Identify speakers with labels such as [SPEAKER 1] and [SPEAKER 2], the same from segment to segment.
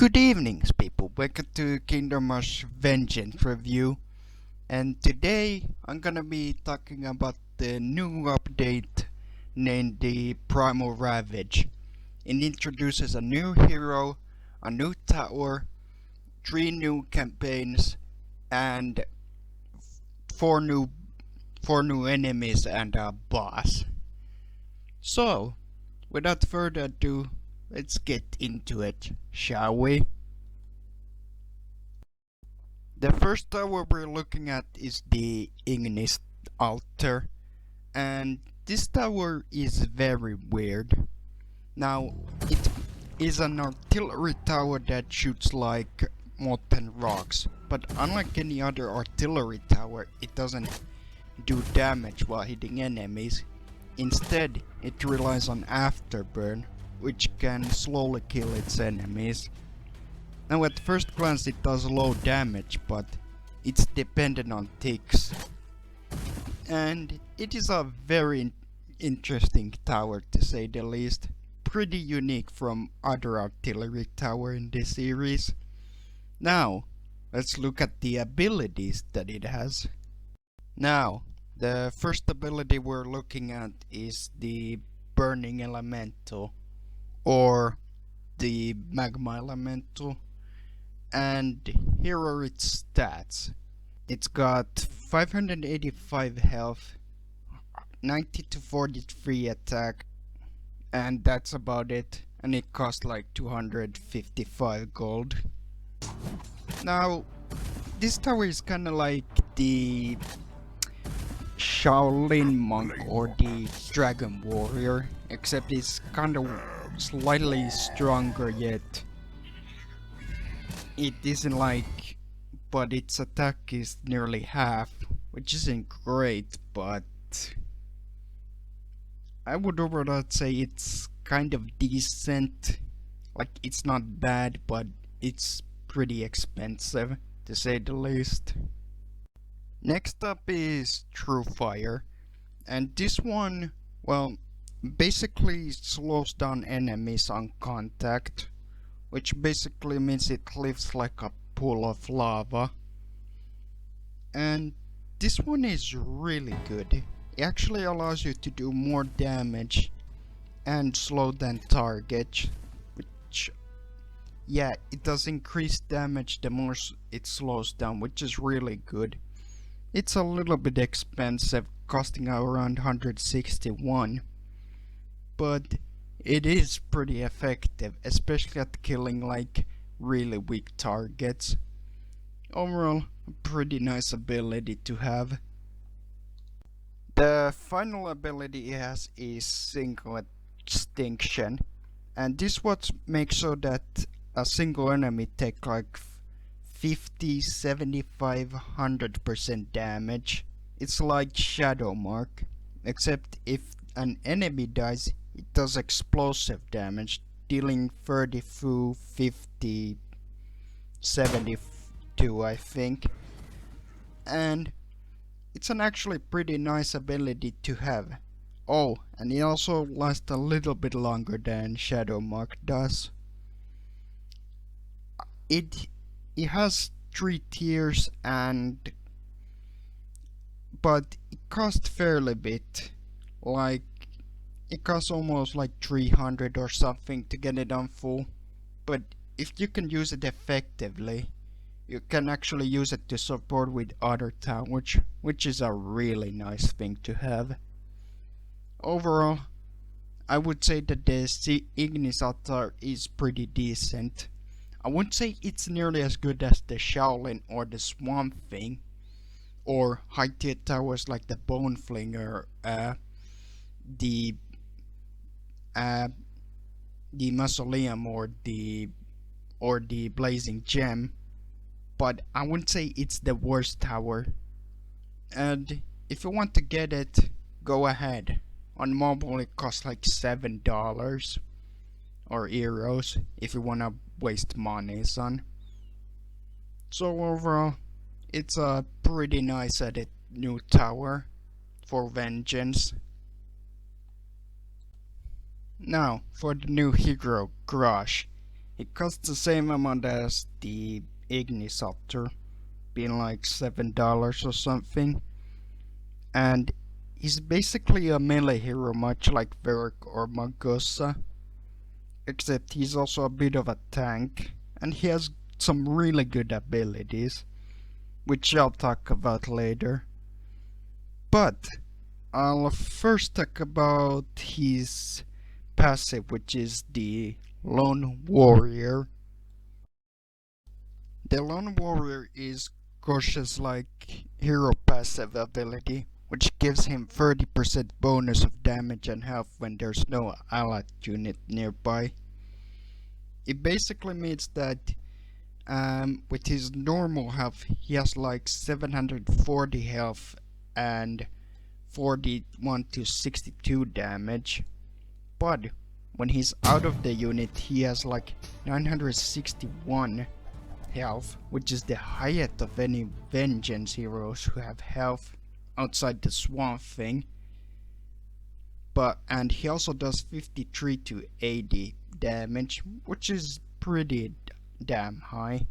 [SPEAKER 1] Good evenings, people. Welcome to Kingdom Rush Vengeance review. And today I'm gonna be talking about the new update named the Primal Ravage. It introduces a new hero, a new tower, 3 new campaigns, and four new enemies and a boss. So, without further ado, let's get into it, shall we? The first tower we're looking at is the Igneous Altar, and this tower is very weird. Now, it is an artillery tower that shoots like molten rocks, but unlike any other artillery tower, it doesn't do damage while hitting enemies. Instead, it relies on afterburn, which can slowly kill its enemies. Now at first glance it does low damage, but it's dependent on ticks. And it is a very interesting tower to say the least. Pretty unique from other artillery tower in this series. Now, let's look at the abilities that it has. Now, the first ability we're looking at is the Burning Elemental, or the Magma Elemental. And here are its stats. It's got 585 health, 90 to 43 attack, and that's about it. And it costs like 255 gold. Now, this tower is kinda like the Shaolin monk or the dragon warrior, except it's kinda slightly stronger yet. It isn't like, but its attack is nearly half, which isn't great, but I would overall say it's kind of decent. Like, it's not bad, but it's pretty expensive, to say the least. Next up is True Fire, and this one, well, basically slows down enemies on contact, which basically means it lives like a pool of lava. And this one is really good. It actually allows you to do more damage and slow down targets, which, yeah, it does increase damage the more it slows down, which is really good. It's a little bit expensive, costing around 161, but it is pretty effective, especially at killing like really weak targets. Overall, a pretty nice ability to have. The final ability it has is Single Extinction, and this what makes so that a single enemy take like 50, 75, 100% damage. It's like Shadow Mark, except if an enemy dies, it does explosive damage, dealing 32, 50, 72 I think. And it's an actually pretty nice ability to have. Oh, and it also lasts a little bit longer than Shadow Mark does. It has 3 tiers, but it costs fairly bit. Like, it costs almost like 300 or something to get it on full. But if you can use it effectively, you can actually use it to support with other towers, which is a really nice thing to have. Overall, I would say that the Igneous Altar is pretty decent. I wouldn't say it's nearly as good as the Shaolin or the Swamp Thing, or high tier towers like the Bone Flinger, the Mausoleum, or the Blazing Gem, but I wouldn't say it's the worst tower. And if you want to get it, go ahead. On mobile it costs like $7 or euros if you wanna waste money on. So overall, it's a pretty nice added new tower for Vengeance. Now for the new hero Grosh. It costs the same amount as the Igneous Altar, being like $7 or something. And he's basically a melee hero, much like Varric or Magosa, except he's also a bit of a tank, and he has some really good abilities, which I'll talk about later. But I'll first talk about his passive, which is the Lone Warrior. The Lone Warrior is Grosh's like hero passive ability, which gives him 30% bonus of damage and health when there's no allied unit nearby. It basically means that with his normal health he has like 740 health and 41 to 62 damage, but when he's out of the unit he has like 961 health, which is the highest of any vengeance heroes who have health outside the swamp thing. And he also does 53 to 80 damage, which is pretty damn high.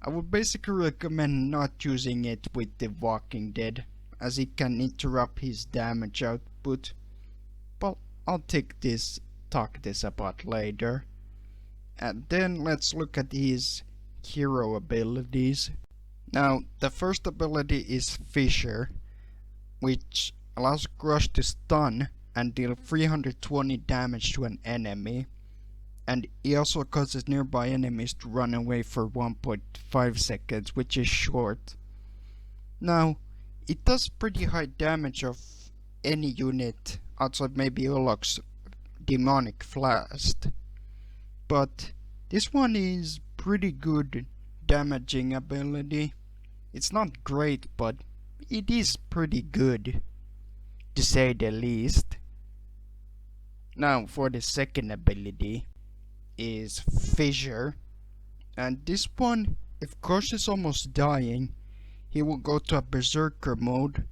[SPEAKER 1] I would basically recommend not using it with the Walking Dead, as it can interrupt his damage output, but I'll talk this about later. And then let's look at his hero abilities. Now, the first ability is Fissure, which allows Grosh to stun and deal 320 damage to an enemy, and he also causes nearby enemies to run away for 1.5 seconds, which is short. Now, it does pretty high damage of any unit outside maybe Olok's demonic blast, but this one is pretty good damaging ability. It's not great, but it is pretty good, to say the least. Now for the second ability is Fissure, and this one, if Grosh is almost dying, he will go to a berserker mode,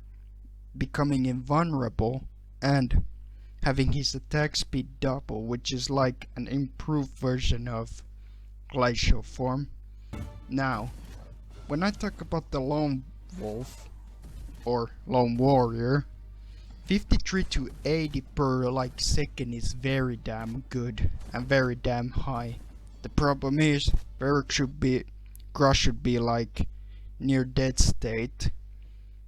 [SPEAKER 1] becoming invulnerable and having his attack speed double, which is like an improved version of glacial form. Now, when I talk about the Lone Wolf or Lone Warrior, 53 to 80 per like second is very damn good and very damn high. The problem is Grosh should be like near dead state,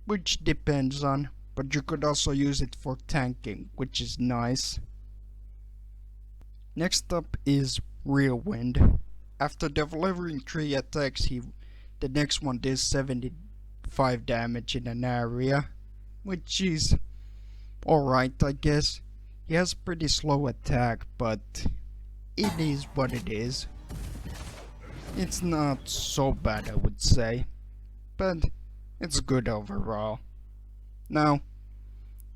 [SPEAKER 1] which depends on, but you could also use it for tanking, which is nice. Next up is Whirlwind. After delivering 3 attacks, the next one does 75 damage in an area, which is alright, I guess. He has pretty slow attack, but it is what it is. It's not so bad, I would say, but it's good overall. Now,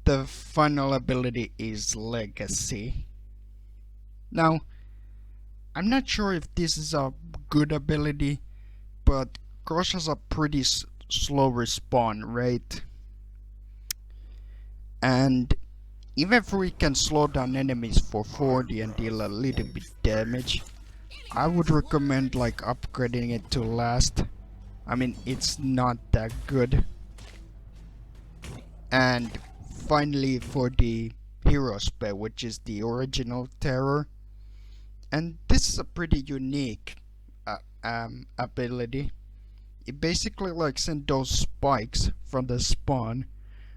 [SPEAKER 1] the final ability is Legacy. Now, I'm not sure if this is a good ability, but Grosh has a pretty slow respawn rate. And even if we can slow down enemies for 40 and deal a little bit damage, I would recommend like upgrading it to last. I mean, it's not that good. And finally for the hero spell, which is the original terror. And this is a pretty unique ability. It basically like sends those spikes from the spawn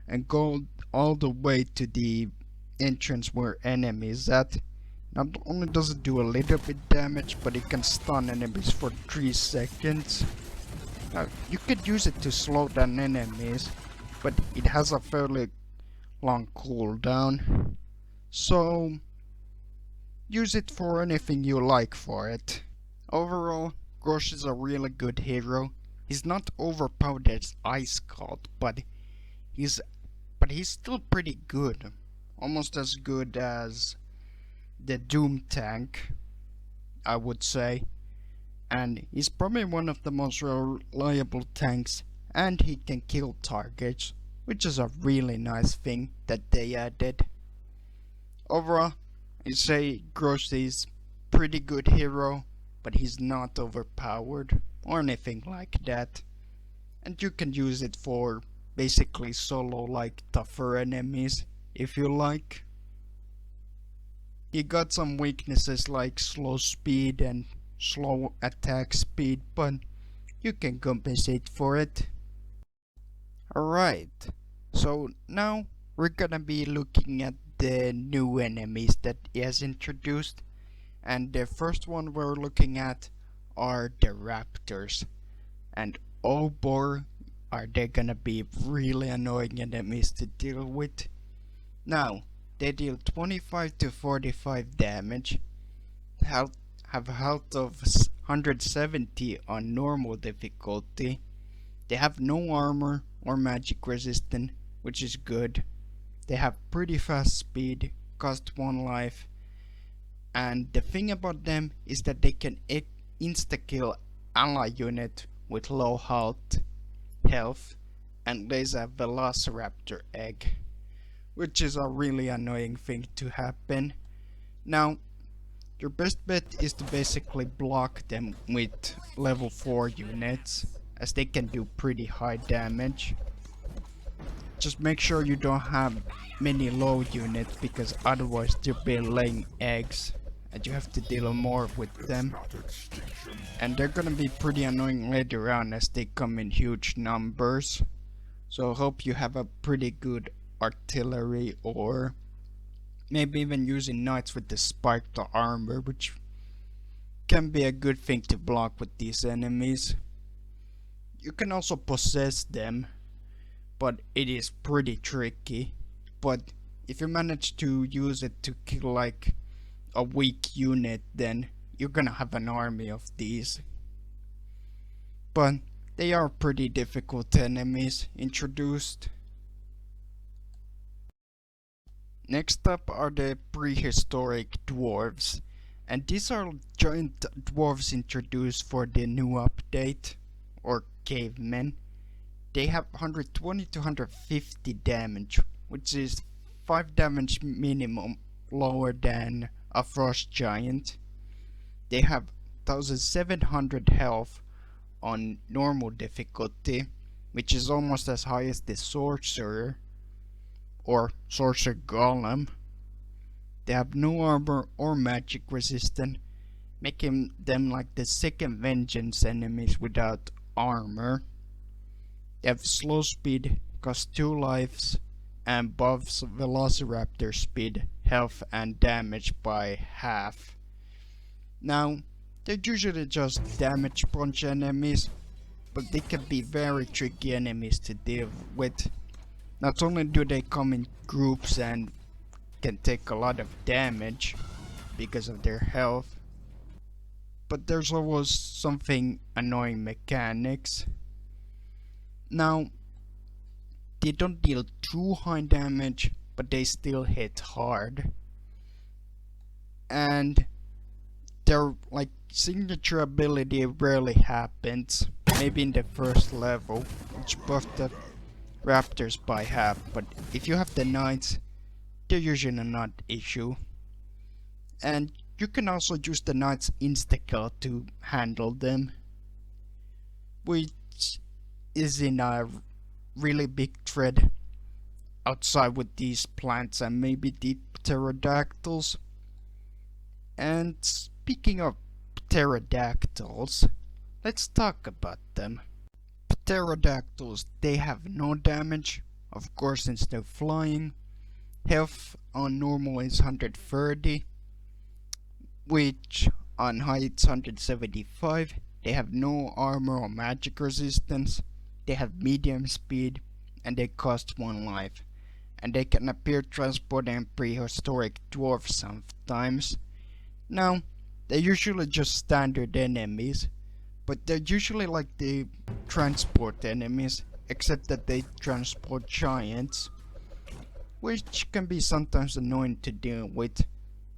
[SPEAKER 1] and go all the way to the entrance where enemy is at. Not only does it do a little bit damage, but it can stun enemies for 3 seconds. Now, you could use it to slow down enemies, but it has a fairly long cooldown, so use it for anything you like for it. Overall, Grosh is a really good hero. He's not overpowered as Ice God, but he's still pretty good. Almost as good as the Doom tank, I would say. And he's probably one of the most reliable tanks, and he can kill targets, which is a really nice thing that they added. Overall, I say Grosh is pretty good hero, but he's not overpowered or anything like that. And you can use it for basically solo like tougher enemies if you like. He got some weaknesses like slow speed and slow attack speed, but you can compensate for it. Alright, so now we're gonna be looking at the new enemies that he has introduced. And the first one we're looking at are the raptors. And oh boy, are they gonna be really annoying enemies to deal with. Now, they deal 25 to 45 damage, have a health of 170 on normal difficulty. They have no armor or magic resistance, which is good. They have pretty fast speed, cost 1 life, and the thing about them is that they can insta-kill ally unit with low health, and lays a velociraptor egg, which is a really annoying thing to happen. Now, your best bet is to basically block them with level 4 units, as they can do pretty high damage. Just make sure you don't have many low units, because otherwise they'll be laying eggs and you have to deal more with them. And they're gonna be pretty annoying later on as they come in huge numbers. So hope you have a pretty good artillery, or maybe even using knights with the spiked armor, which can be a good thing to block with these enemies. You can also possess them, but it is pretty tricky. But if you manage to use it to kill like a weak unit, then you're gonna have an army of these. But they are pretty difficult enemies introduced. Next up are the prehistoric dwarves, and these are giant dwarves introduced for the new update, or cavemen. They have 120 to 150 damage, which is 5 damage minimum lower than a frost giant. They have 1700 health on normal difficulty, which is almost as high as the sorcerer or sorcerer golem. They have no armor or magic resistance, making them like the second vengeance enemies without armor. They have slow speed, cost 2 lives, and buffs velociraptor speed, health and damage by half. Now, they're usually just damage punch enemies, but they can be very tricky enemies to deal with. Not only do they come in groups and can take a lot of damage because of their health, but there's always something annoying mechanics. Now, they don't deal too high damage, but they still hit hard. And their like signature ability rarely happens, maybe in the first level, which buffed the raptors by half, but if you have the knights, they're usually not issue. And you can also use the knights insta-kill to handle them, which is in a really big threat outside with these plants and maybe the pterodactyls. And speaking of pterodactyls, let's talk about them. Pterodactyls, they have no damage, of course, since they're flying. Health on normal is 130, which on high it's 175. They have no armor or magic resistance. They have medium speed, and they cost 1 life. And they can appear transporting prehistoric dwarfs sometimes. Now, they're usually just standard enemies, but they're usually like the transport enemies, except that they transport giants, which can be sometimes annoying to deal with,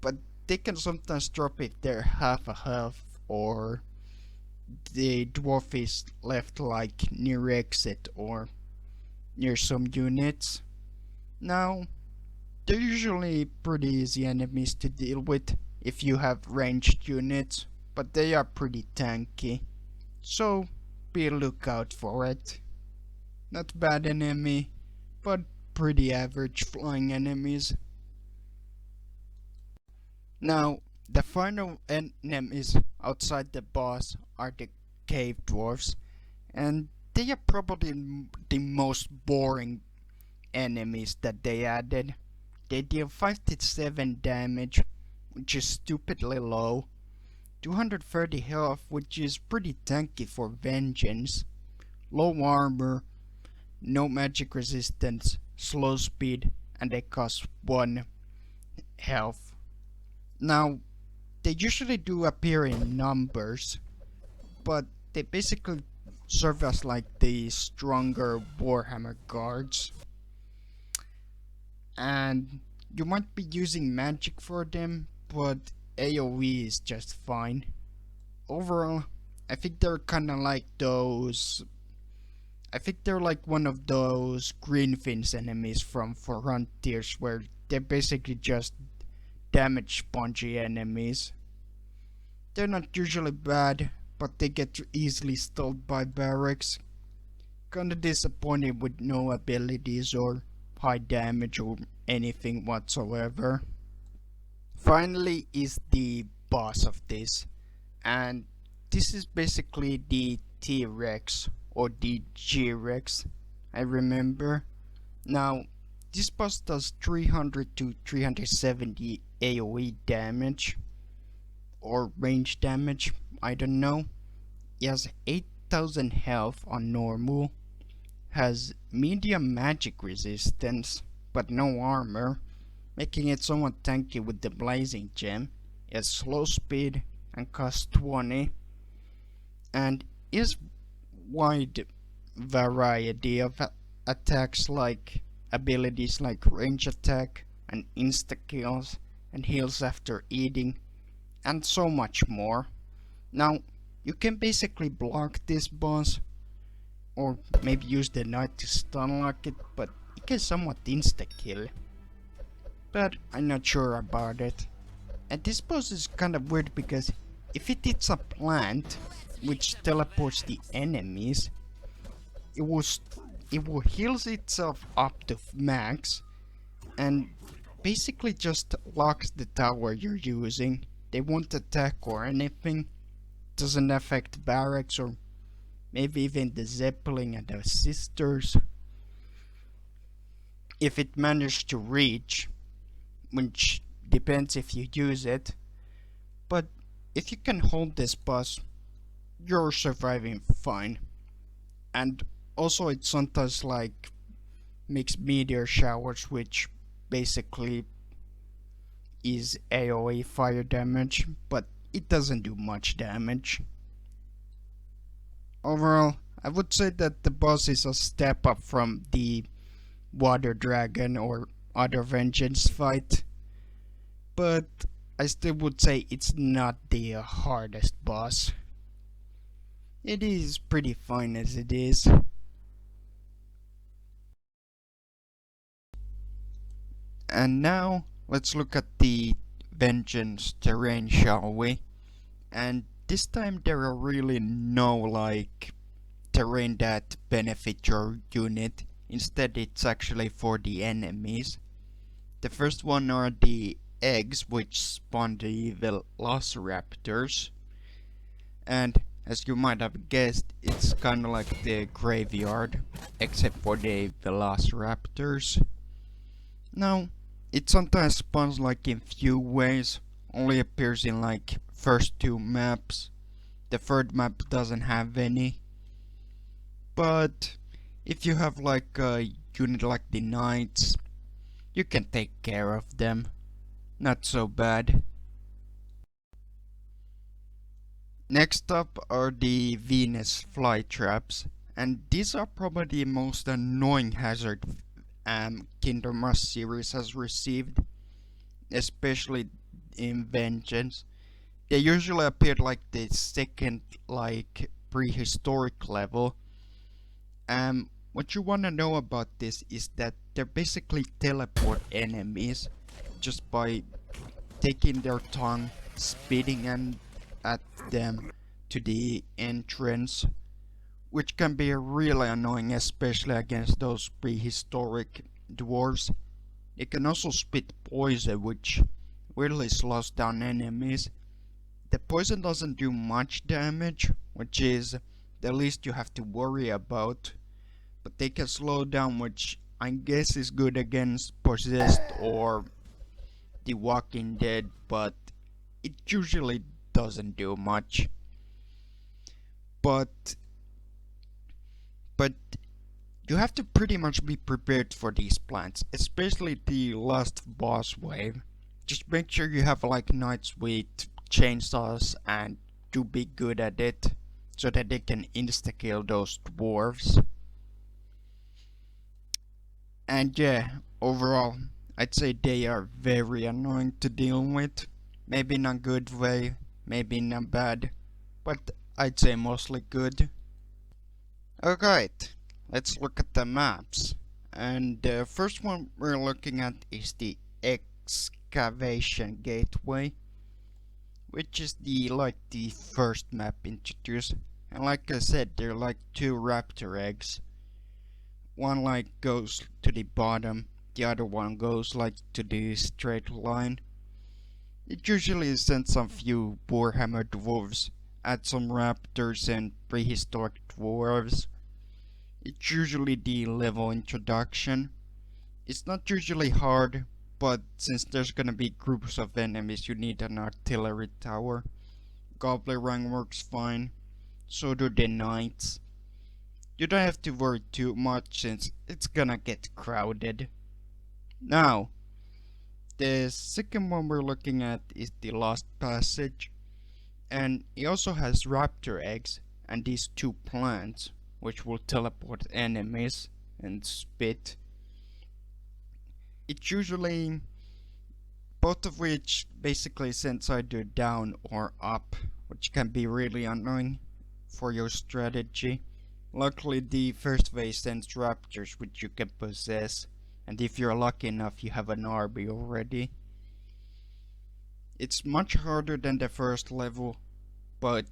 [SPEAKER 1] but they can sometimes drop if they're half a health or the dwarf is left like near exit or near some units. Now, they're usually pretty easy enemies to deal with, if you have ranged units, but they are pretty tanky, so be a lookout for it. Not bad enemy, but pretty average flying enemies. Now, the final enemies outside the boss are the cave dwarfs, and they are probably the most boring enemies that they added. They deal 57 damage, which is stupidly low, 230 health, which is pretty tanky for vengeance, low armor, no magic resistance, slow speed, and they cost 1 health. Now, they usually do appear in numbers, but they basically serve as like the stronger Warhammer guards. And you might be using magic for them, but AoE is just fine. Overall, I think they're kinda like those... I think they're like one of those Greenfin's enemies from Frontiers, where they're basically just damage spongy enemies. They're not usually bad, but they get easily stalled by barracks. Kinda disappointed with no abilities or high damage or anything whatsoever. Finally is the boss of this, and this is basically the T-Rex or the G-Rex, I remember. Now, this boss does 300 to 370 AoE damage, or range damage, I don't know. He has 8000 health on normal, has medium magic resistance, but no armor, making it somewhat tanky with the blazing gem. It has slow speed and costs 20, and is wide variety of attacks, like abilities like range attack and insta kills and heals after eating, and so much more. Now, you can basically block this boss, or maybe use the knight to stun lock it, but it can somewhat insta kill. But I'm not sure about it. And this boss is kind of weird because if it hits a plant, which teleports the enemies, it will heal itself up to max, and basically just locks the tower you're using. They won't attack or anything. Doesn't affect barracks or maybe even the Zeppelin and the sisters. If it managed to reach, which depends if you use it, but if you can hold this boss, you're surviving fine. And also it sometimes like makes meteor showers, which basically is AoE fire damage, but it doesn't do much damage. Overall, I would say that the boss is a step up from the water dragon or other vengeance fight, but I still would say it's not the hardest boss. It is pretty fine as it is. And now let's look at the vengeance terrain, shall we? And this time there are really no like terrain that benefit your unit. Instead, it's actually for the enemies. The first one are the eggs, which spawn the velociraptors. And as you might have guessed, it's kinda like the graveyard, except for the velociraptors. Now, it sometimes spawns like in few ways, only appears in like first 2 maps. The third map doesn't have any. But if you have like a unit like the knights, you can take care of them. Not so bad. Next up are the Venus flytraps, and these are probably the most annoying hazard Kingdom Rush series has received, especially in Vengeance. They usually appear like the second like prehistoric level. What you wanna know about this is that they're basically teleport enemies just by taking their tongue, spitting at them to the entrance, which can be really annoying, especially against those prehistoric dwarves. They can also spit poison, which weirdly slows down enemies. The poison doesn't do much damage, which is the least you have to worry about, but they can slow down, which I guess is good against possessed or the Walking Dead, but it usually doesn't do much. But but you have to pretty much be prepared for these plants, especially the last boss wave. Just make sure you have like knights with chainsaws and to be good at it, so that they can insta-kill those dwarves. And yeah, overall, I'd say they are very annoying to deal with. Maybe in a good way, maybe in a bad, but I'd say mostly good. Alright, let's look at the maps. And the first one we're looking at is the Excavation Gateway, which is the first map introduced. And like I said, they're like two raptor eggs. One like goes to the bottom, the other one goes like to the straight line. It usually sends some few Warhammer dwarves, add some raptors and prehistoric dwarves. It's usually the level introduction. It's not usually hard, but since there's gonna be groups of enemies, you need an artillery tower. Goblin rank works fine, so do the knights. You don't have to worry too much since it's gonna get crowded. Now, the second one we're looking at is the Lost Passage, and it also has raptor eggs and these two plants, which will teleport enemies and spit. It's usually both of which basically sends either down or up, which can be really annoying for your strategy. Luckily, the first phase sends raptors which you can possess, and if you're lucky enough, you have an army already. It's much harder than the first level, but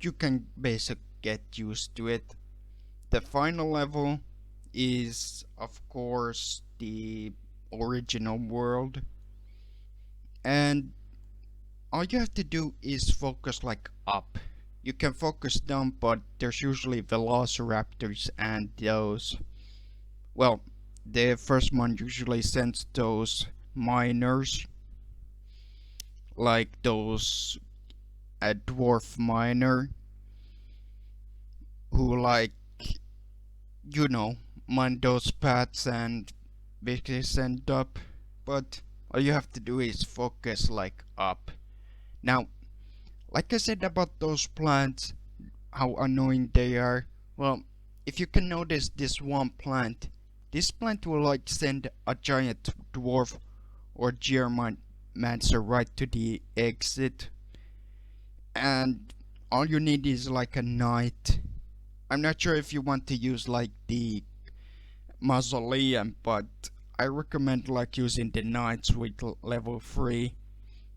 [SPEAKER 1] you can basically get used to it. The final level is, of course, the original world, and all you have to do is focus like up. You can focus down, but there's usually velociraptors and those, well, the first one usually sends those miners, like those a dwarf miner who like, you know, mine those paths and basically send up, but all you have to do is focus like up. Now, like I said about those plants, how annoying they are, well, if you can notice this one plant, this plant will like send a giant dwarf or geomancer right to the exit, and all you need is like a knight. I'm not sure if you want to use like the mausoleum, but I recommend like using the knights with level 3,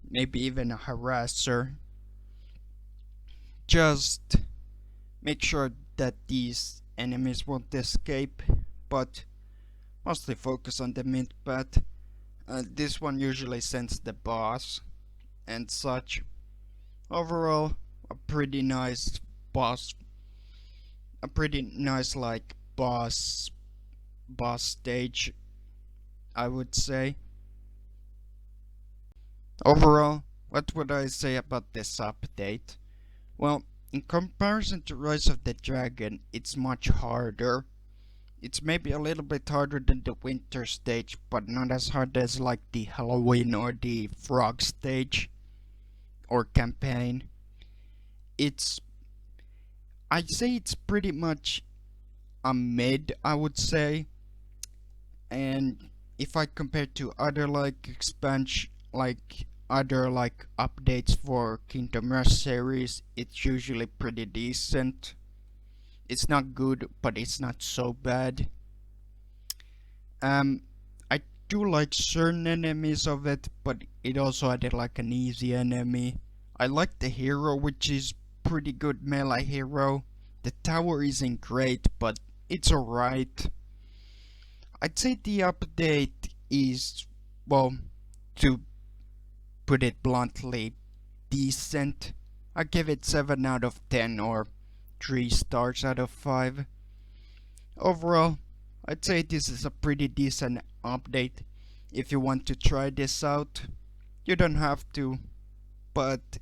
[SPEAKER 1] maybe even a harasser. Just make sure that these enemies won't escape, but mostly focus on the mid path. This one usually sends the boss and such. Overall, a pretty nice boss, a pretty nice like boss stage, I would say. Overall, what would I say about this update? Well, in comparison to Rise of the Dragon, it's much harder. It's maybe a little bit harder than the winter stage, but not as hard as like the Halloween or the frog stage or campaign. I'd say it's pretty much a mid, I would say. And if I compare to other like expansion, like other like updates for Kingdom Rush series, it's usually pretty decent. It's not good, but it's not so bad. Um, I do like certain enemies of it, but it also added like an easy enemy. I like the hero, which is pretty good melee hero. The tower isn't great, but it's alright. I'd say the update is, well, to put it bluntly, decent. I give it 7 out of 10 or 3 stars out of 5. Overall, I'd say this is a pretty decent update. If you want to try this out, you don't have to, but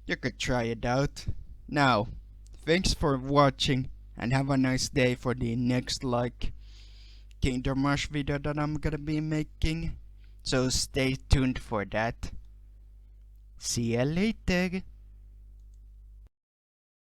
[SPEAKER 1] you could try it out. Now, thanks for watching and have a nice day for the next Kingdom Rush video that I'm gonna be making. So stay tuned for that. See ya later.